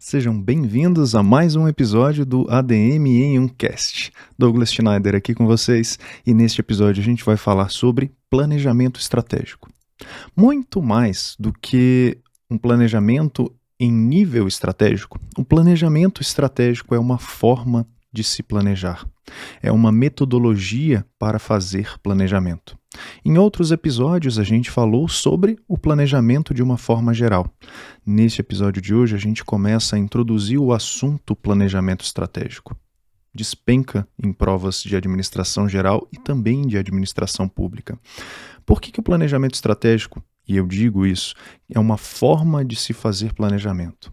Sejam bem-vindos a mais um episódio do ADM em um Cast. Douglas Schneider aqui com vocês e neste episódio a gente vai falar sobre planejamento estratégico. Muito mais do que um planejamento em nível estratégico, o planejamento estratégico é uma forma de se planejar. É uma metodologia para fazer planejamento. Em outros episódios, a gente falou sobre o planejamento de uma forma geral. Neste episódio de hoje, a gente começa a introduzir o assunto planejamento estratégico. Despenca em provas de administração geral e também de administração pública. Por que o planejamento estratégico, e eu digo isso, é uma forma de se fazer planejamento?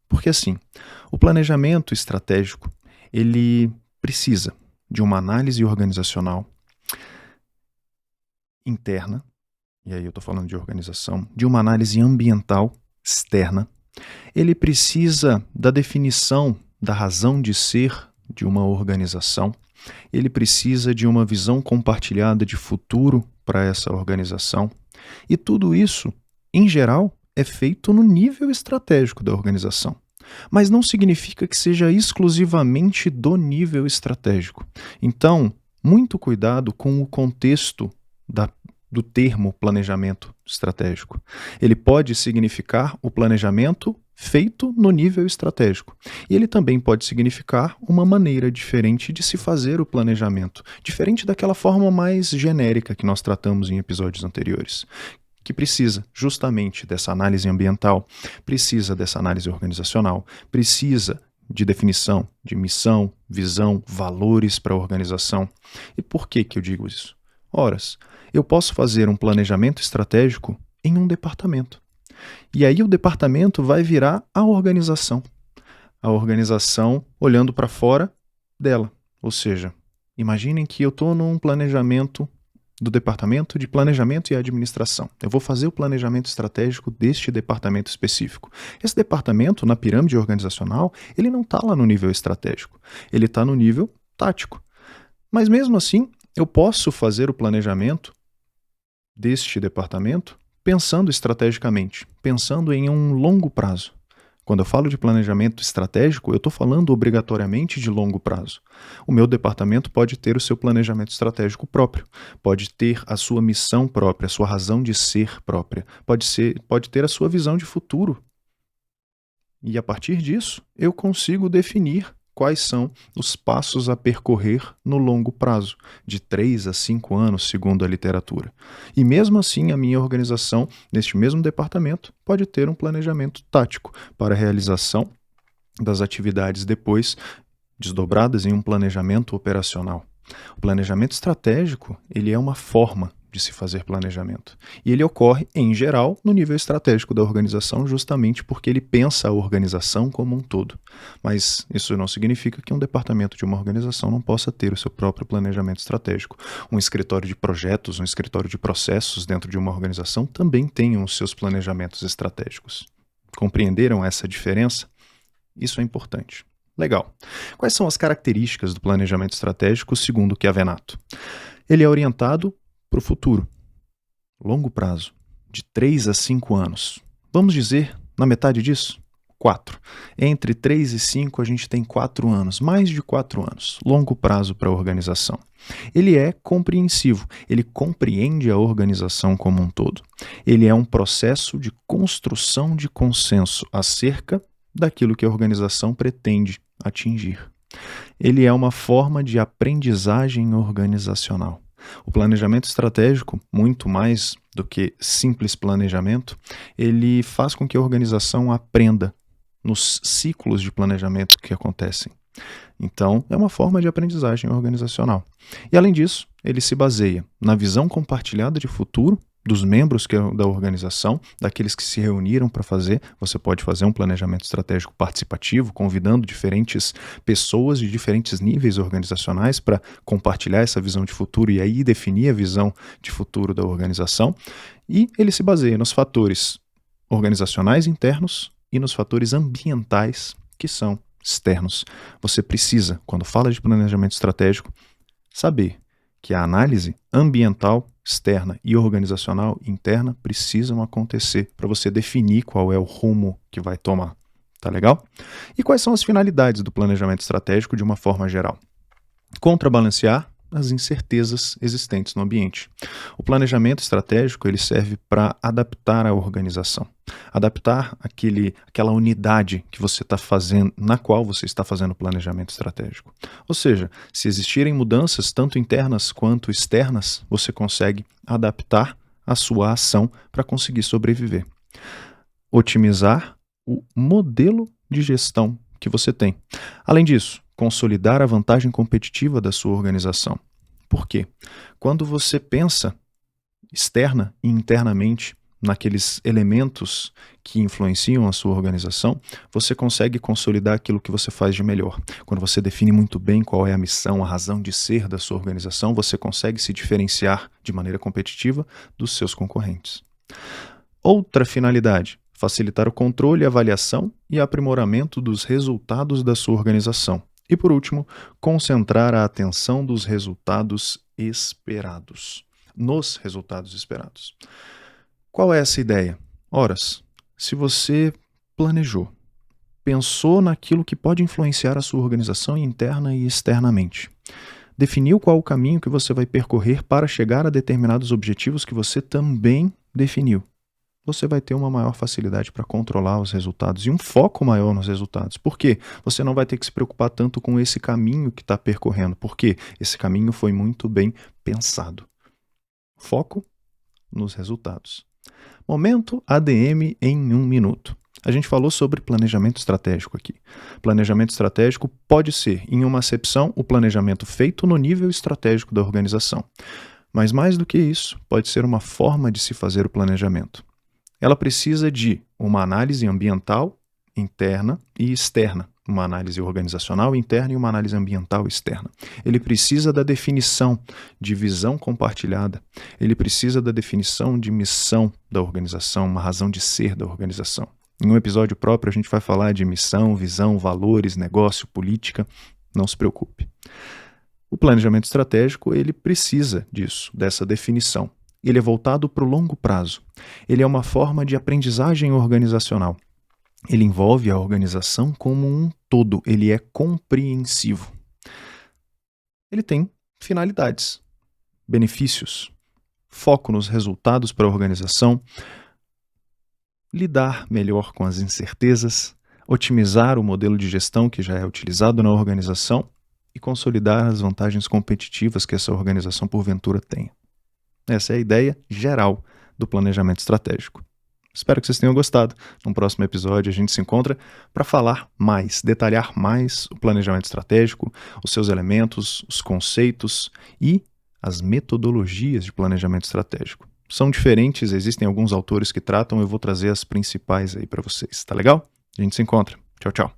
Porque assim, o planejamento estratégico, ele precisa de uma análise organizacional interna, e aí eu estou falando de organização, de uma análise ambiental externa. Ele precisa da definição da razão de ser de uma organização. Ele precisa de uma visão compartilhada de futuro para essa organização. E tudo isso, em geral, é feito no nível estratégico da organização. Mas não significa que seja exclusivamente do nível estratégico. Então, muito cuidado com o contexto do termo planejamento estratégico. Ele pode significar o planejamento feito no nível estratégico. E ele também pode significar uma maneira diferente de se fazer o planejamento, diferente daquela forma mais genérica que nós tratamos em episódios anteriores, que precisa justamente dessa análise ambiental, precisa dessa análise organizacional, precisa de definição de missão, visão, valores para a organização. E por que eu digo isso? Horas, eu posso fazer um planejamento estratégico em um departamento. E aí o departamento vai virar a organização. A organização olhando para fora dela. Ou seja, imaginem que eu estou num planejamento do departamento de planejamento e administração. Eu vou fazer o planejamento estratégico deste departamento específico. Esse departamento, na pirâmide organizacional, ele não está lá no nível estratégico. Ele está no nível tático. Mas mesmo assim, eu posso fazer o planejamento deste departamento pensando estrategicamente, pensando em um longo prazo. Quando eu falo de planejamento estratégico, eu estou falando obrigatoriamente de longo prazo. O meu departamento pode ter o seu planejamento estratégico próprio, pode ter a sua missão própria, a sua razão de ser própria, pode ter a sua visão de futuro. E a partir disso, eu consigo definir quais são os passos a percorrer no longo prazo, de 3 a 5 anos, segundo a literatura. E mesmo assim, a minha organização, neste mesmo departamento, pode ter um planejamento tático para a realização das atividades depois desdobradas em um planejamento operacional. O planejamento estratégico, ele é uma forma de se fazer planejamento. E ele ocorre, em geral, no nível estratégico da organização, justamente porque ele pensa a organização como um todo. Mas isso não significa que um departamento de uma organização não possa ter o seu próprio planejamento estratégico. Um escritório de projetos, um escritório de processos dentro de uma organização também tem os seus planejamentos estratégicos. Compreenderam essa diferença? Isso é importante. Legal. Quais são as características do planejamento estratégico segundo Chiavenato? Ele é orientado para o futuro, longo prazo, de 3 a 5 anos. Vamos dizer, na metade disso, 4. Entre 3 e 5 a gente tem 4 anos, mais de 4 anos, longo prazo para a organização. Ele é compreensivo, ele compreende a organização como um todo. Ele é um processo de construção de consenso acerca daquilo que a organização pretende atingir. Ele é uma forma de aprendizagem organizacional. O planejamento estratégico, muito mais do que simples planejamento, ele faz com que a organização aprenda nos ciclos de planejamento que acontecem. Então, é uma forma de aprendizagem organizacional. E, além disso, ele se baseia na visão compartilhada de futuro dos membros da organização, daqueles que se reuniram para fazer. Você pode fazer um planejamento estratégico participativo, convidando diferentes pessoas de diferentes níveis organizacionais para compartilhar essa visão de futuro e aí definir a visão de futuro da organização. E ele se baseia nos fatores organizacionais internos e nos fatores ambientais que são externos. Você precisa, quando fala de planejamento estratégico, saber que a análise ambiental externa e organizacional interna precisam acontecer para você definir qual é o rumo que vai tomar, Tá legal? E quais são as finalidades do planejamento estratégico de uma forma geral? Contrabalancear as incertezas existentes no ambiente. O planejamento estratégico ele serve para adaptar a organização, adaptar aquela unidade que você está fazendo, na qual você está fazendo o planejamento estratégico. Ou seja, se existirem mudanças tanto internas quanto externas, você consegue adaptar a sua ação para conseguir sobreviver. Otimizar o modelo de gestão que você tem. Além disso, consolidar a vantagem competitiva da sua organização. Por quê? Quando você pensa externa e internamente naqueles elementos que influenciam a sua organização, você consegue consolidar aquilo que você faz de melhor. Quando você define muito bem qual é a missão, a razão de ser da sua organização, você consegue se diferenciar de maneira competitiva dos seus concorrentes. Outra finalidade: facilitar o controle, avaliação e aprimoramento dos resultados da sua organização. E por último, concentrar a atenção nos resultados esperados. Qual é essa ideia? Horas, se você planejou, pensou naquilo que pode influenciar a sua organização interna e externamente, definiu qual o caminho que você vai percorrer para chegar a determinados objetivos que você também definiu, você vai ter uma maior facilidade para controlar os resultados e um foco maior nos resultados. Por quê? Você não vai ter que se preocupar tanto com esse caminho que está percorrendo, porque esse caminho foi muito bem pensado. Foco nos resultados. Momento ADM em 1 minuto. A gente falou sobre planejamento estratégico aqui. Planejamento estratégico pode ser, em uma acepção, o planejamento feito no nível estratégico da organização. Mas mais do que isso, pode ser uma forma de se fazer o planejamento. Ela precisa de uma análise ambiental interna e externa, uma análise organizacional interna e uma análise ambiental externa. Ele precisa da definição de visão compartilhada, ele precisa da definição de missão da organização, uma razão de ser da organização. Em um episódio próprio a gente vai falar de missão, visão, valores, negócio, política, não se preocupe. O planejamento estratégico ele precisa disso, dessa definição. Ele é voltado para o longo prazo. Ele é uma forma de aprendizagem organizacional. Ele envolve a organização como um todo. Ele é compreensivo. Ele tem finalidades, benefícios, foco nos resultados para a organização, lidar melhor com as incertezas, otimizar o modelo de gestão que já é utilizado na organização e consolidar as vantagens competitivas que essa organização porventura tenha. Essa é a ideia geral do planejamento estratégico. Espero que vocês tenham gostado. No próximo episódio a gente se encontra para falar mais, detalhar mais o planejamento estratégico, os seus elementos, os conceitos e as metodologias de planejamento estratégico. São diferentes, existem alguns autores que tratam, eu vou trazer as principais aí para vocês, tá legal? A gente se encontra. Tchau, tchau.